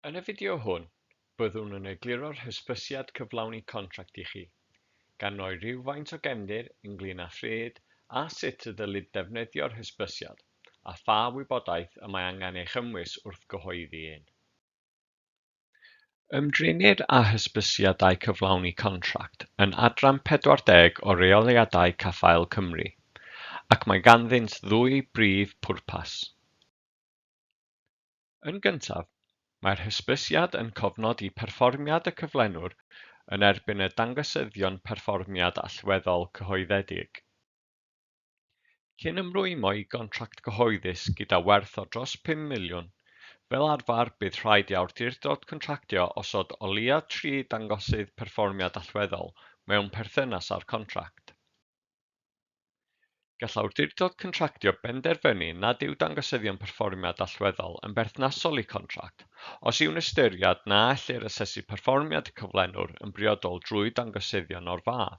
Yn y fideo hwn, byddwn yn egluro'r hysbysiad cyflawni contract I chi, gan roi rhywfaint o gefndir ynglŷn â phryd a sut y dylid defnyddio'r hysbysiad, a pha wybodaeth y mae angen ei chymwys wrth gyhoeddi un. Ymdrinnir â hysbysiadau cyflawni contract yn adran 40 o reoliadau Caffael Cymru, ac mae ganddynt ddwy brif pwrpas. Yn gyntaf, mae'r hysbysiad yn cofnodi perfformiad y cyflenwr yn erbyn y dangosyddion perfformiad allweddol cyhoeddedig. Cyn ymrwymo I gontract cyhoeddus gyda werth o dros 5 miliwn, fel arfer bydd rhaid I awdurdod contractio osod o leia 3 dangosydd perfformiad allweddol mewn perthynas â'r contract. Gall awdurdod contractio benderfynu nad yw dangosyddion perfformiad allweddol yn berthnasol I contract, os yw'n ystyried na ellir asesu perfformiad y cyflenwr yn briodol drwy dangosyddion o'r fath,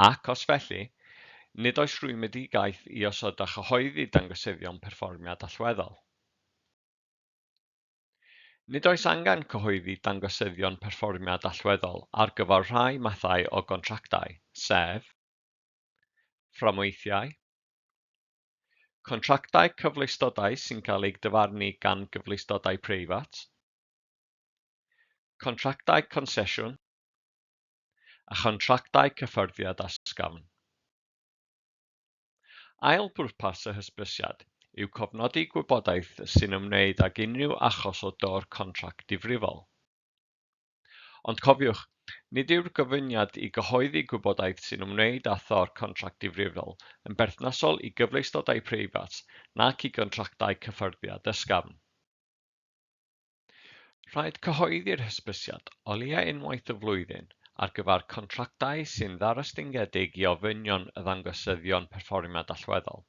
ac os felly, nid oes rwymoedigaeth I osod a chyhoeddi dangosyddion perfformiad allweddol. Nid oes angen cyhoeddi dangosyddion perfformiad allweddol ar gyfer rhai mathau o gontractau, sef fframweithiau, contractau cyfleustodau sy'n cael eu dyfarnu gan gyfleustodau preifat, contractau consesiwn, a chontractau cyffyrddiad asgafn. Ail bwrpas y hysbysiad yw cofnodi gwybodaeth sy'n ymwneud ag unrhyw achos o dor contract difrifol. Ond cofiwch, nid yw'r gofyniad I gyhoeddi gwybodaeth sy'n ymwneud â thor contract difrifol yn berthnasol I gyfleustodau preifat nac I gontractau cyffyrddiad ysgafn. Rhaid cyhoeddi'r hysbysiad o leia unwaith y flwyddyn ar gyfer contractau sy'n ddarostyngiedig I ofynion y ddangosyddion perfformiad allweddol,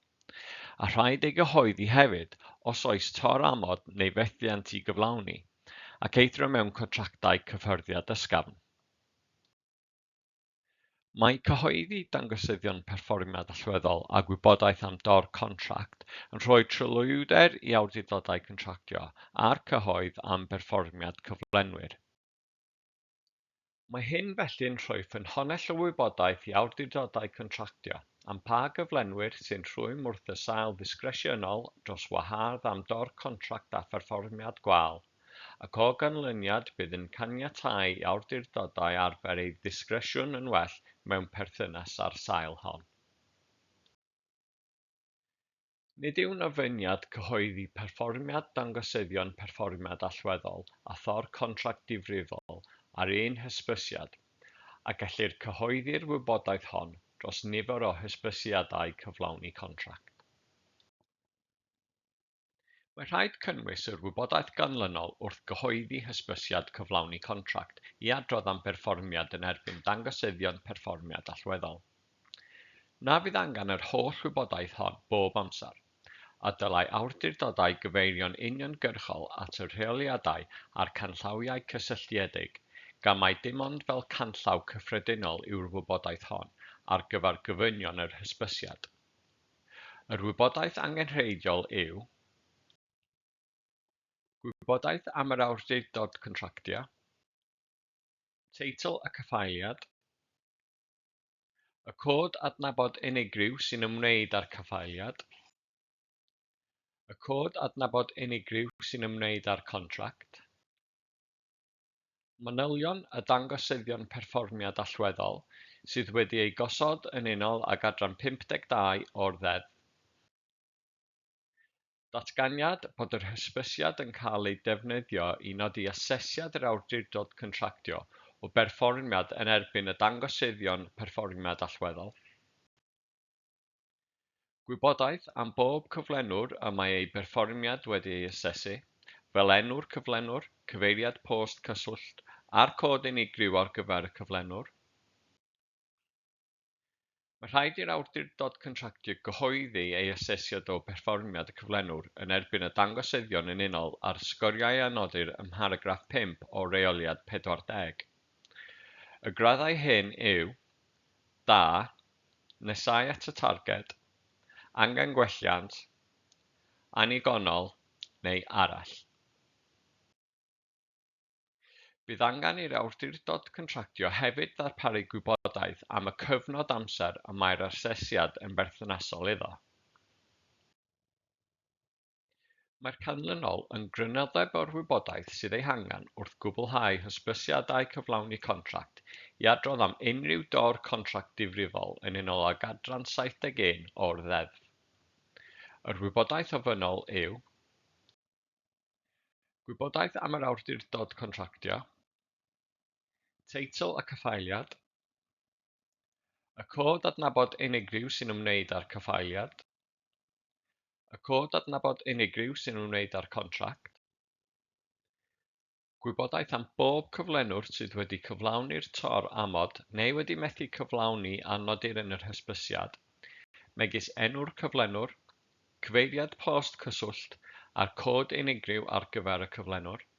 a rhaid ei gyhoeddi hefyd os oes tor amod neu fethiant I gyflawni, ac eithrio mewn contractau cyffyrddiad ysgafn. Mae cyhoeddi dangosyddion perfformiad allweddol a gwybodaeth am dor contract yn rhoi trylwydder I awdurdodau contractio a'r cyhoedd am perfformiad cyflenwyr. Mae hyn felly'n rhoi ffynhonnell o wybodaeth I awdurdodau contractio am pa gyflenwyr sy'n rhwym wrth y sail ddisgresiynol dros wahardd am dor contract a pherfformiad gwael, ac o ganlyniad bydd yn caniatáu I awdurdodau arfer eu disgresiwn yn well mewn perthynas â'r sail hon. Nid yw'n ofyniad cyhoeddi perfformiad dangosyddion perfformiad allweddol a thor contract difrifol ar un hysbysiad, a gellir cyhoeddi'r wybodaeth hon dros nifer o hysbysiadau cyflawni contract. Mae rhaid cynnwys yr wybodaeth ganlynol wrth gyhoeddi hysbysiad cyflawni contract I adrodd am berfformiad yn erbyn dangosyddion perfformiad allweddol. Na fydd angen yr holl wybodaeth hon bob amser, a dylai awdurdodau gyfeirio'n uniongyrchol at y rheoliadau a'r canllawiau cysylltiedig, gan mai dim ond fel canllaw cyffredinol yw'r wybodaeth hon ar gyfer gofynion yr hysbysiad. Yr wybodaeth angenrheidiol yw gwybodaeth am yr awdurdod contractio, teitl y caffaeliad, y cod adnabod unigryw sy'n ymwneud â'r caffaeliad, y cod adnabod unigryw sy'n ymwneud â'r contract, manylion y dangosyddion perfformiad allweddol sydd wedi ei gosod yn unol ag adran 52 o'r ddeddf. Datganiad bod yr hysbysiad yn cael ei defnyddio I nodi asesiad yr awdurdod contractio o berfformiad yn erbyn y dangosyddion perfformiad allweddol. Gwybodaeth am bob cyflenwr y mae ei berfformiad wedi ei asesu, fel enw'r cyflenwr, cyfeiriad post cyswllt, a'r cod unigryw ar gyfer y cyflenwr. Mae rhaid i'r awdurdod contractio gyhoeddi ei asesiad o berfformiad y cyflenwr yn erbyn y dangosyddion yn unol ar sgoriau a nodir ym mharagraff 5 o reoliad 40. Y graddau hyn yw da, nesau at y targed, angen gwelliant, anigonol neu arall. Bydd angen i'r awdurdod contractio hefyd ddarparu gwybodaeth am y cyfnod amser y mae'r asesiad yn berthnasol iddo. Mae'r canlynol yn grynodeb o'r wybodaeth sydd ei hangen wrth gwblhau hysbysiadau cyflawni contract i adrodd am unrhyw dor contract difrifol yn unol ag adran 71 o'r ddeddf. Yr wybodaeth ofynnol yw gwybodaeth am yr awdurdod contractio, teitl y caffaeliad, y cod adnabod unigryw sy'n ymwneud â'r caffaeliad, y cod adnabod unigryw sy'n ymwneud â'r contract, gwybodaeth am bob cyflenwr sydd wedi cyflawni'r tor amod neu wedi methu cyflawni a nodir yn yr hysbysiad, megis enw'r cyflenwr, cyfeiriad post cyswllt a'r cod unigryw ar gyfer y cyflenwr,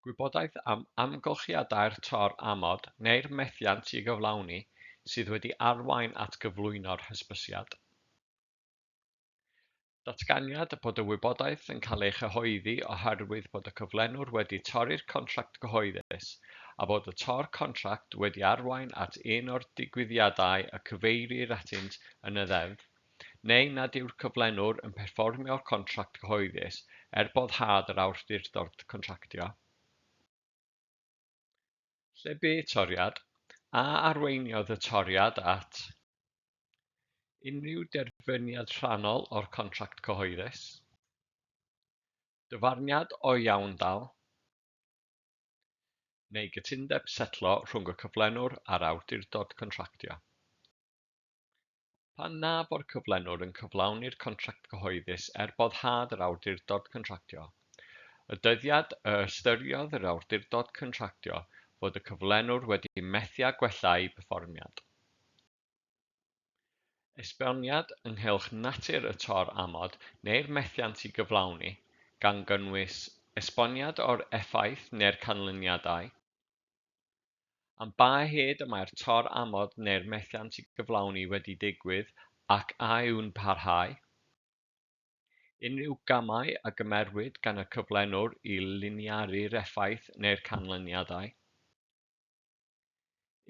gwybodaeth am amgylchiadau'r tor amod neu'r methiant i gyflawni sydd wedi arwain at gyflwyno'r hysbysiad. Datganiad bod y wybodaeth yn cael ei chyhoeddi oherwydd bod y cyflenwr wedi torri'r contract cyhoeddus a bod y tor contract wedi arwain at un o'r digwyddiadau y cyfeirir atynt yn y ddeddf, neu nad yw'r cyflenwr yn perfformio'r contract cyhoeddus boddhad yr awdurdod contractio. Lle bu toriad, a arweiniodd y toriad at unrhyw derfyniad rhannol o'r contract cyhoeddus, dyfarniad o iawndal, neu gytundeb setlo rhwng y cyflenwr a'r awdurdod contractio. Pan na fo'r cyflenwr yn cyflawni'r contract cyhoeddus boddhad yr awdurdod contractio, y dyddiad y ystyriodd yr awdurdod contractio fod y cyflenwr wedi methu a gwellai perfformiad. Esboniad ynghylch natur y tor amod neu'r methiant i gyflawni, gan gynnwys esboniad o'r effaith neu'r canlyniadau, am ba hed y mae'r tor amod neu'r methiant i gyflawni wedi digwydd ac a yw'n parhau, unrhyw gamau a gymerwyd gan y cyflenwr i liniaru'r effaith neu'r canlyniadau,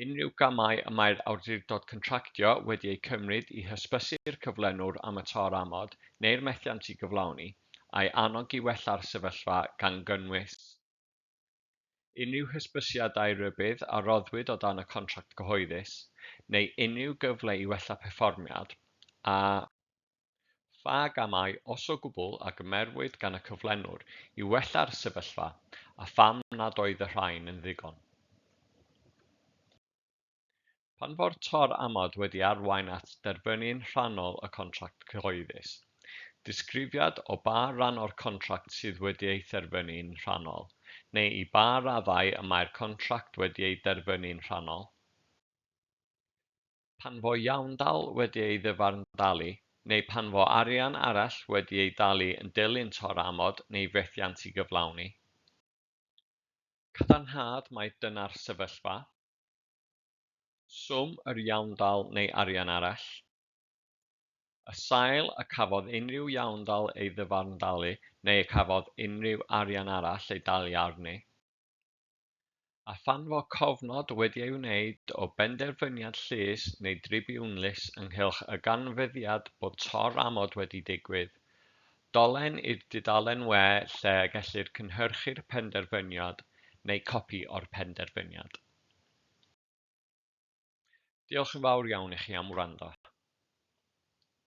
unrhyw gamau y mae'r awdurdod contractio wedi eu cymryd i hysbysu'r cyflenwr am y tor amod neu'r methiant i gyflawni a'i annog i wella'r sefyllfa gan gynnwys unrhyw hysbysiadau rybydd a roddwyd o dan y contract cyhoeddus neu unrhyw gyfle i wella perfformiad a pha gamau os o gwbl a gymerwyd gan y cyflenwr i wella'r sefyllfa a pham nad oedd y rhain yn ddigon. Pan fo'r tor amod wedi arwain at derfynu'n rhannol y contract cyhoeddus, disgrifiad o ba ran o'r contract sydd wedi ei dderfynu'n rhannol, neu i ba raddau y mae'r contract wedi ei derfynu'n rhannol, pan fo iawndal wedi ei ddyfarndalu, neu pan fo arian arall wedi ei dalu yn dilyn tor amod neu fethiant i gyflawni, cadarnhad mai dyna'r sefyllfa, swm yr iawndal neu arian arall, y sail y cafodd unrhyw iawndal ei ddyfarndalu neu y cafodd unrhyw arian arall ei dalu arni, a phan fo cofnod wedi ei wneud o benderfyniad llys neu dribiwnlys ynghylch y ganfyddiad bod tor amod wedi digwydd, dolen i'r dudalen we lle gellir cynhyrchu'r penderfyniad neu copi o'r penderfyniad. Diolch yn fawr iawn i chi am wrando.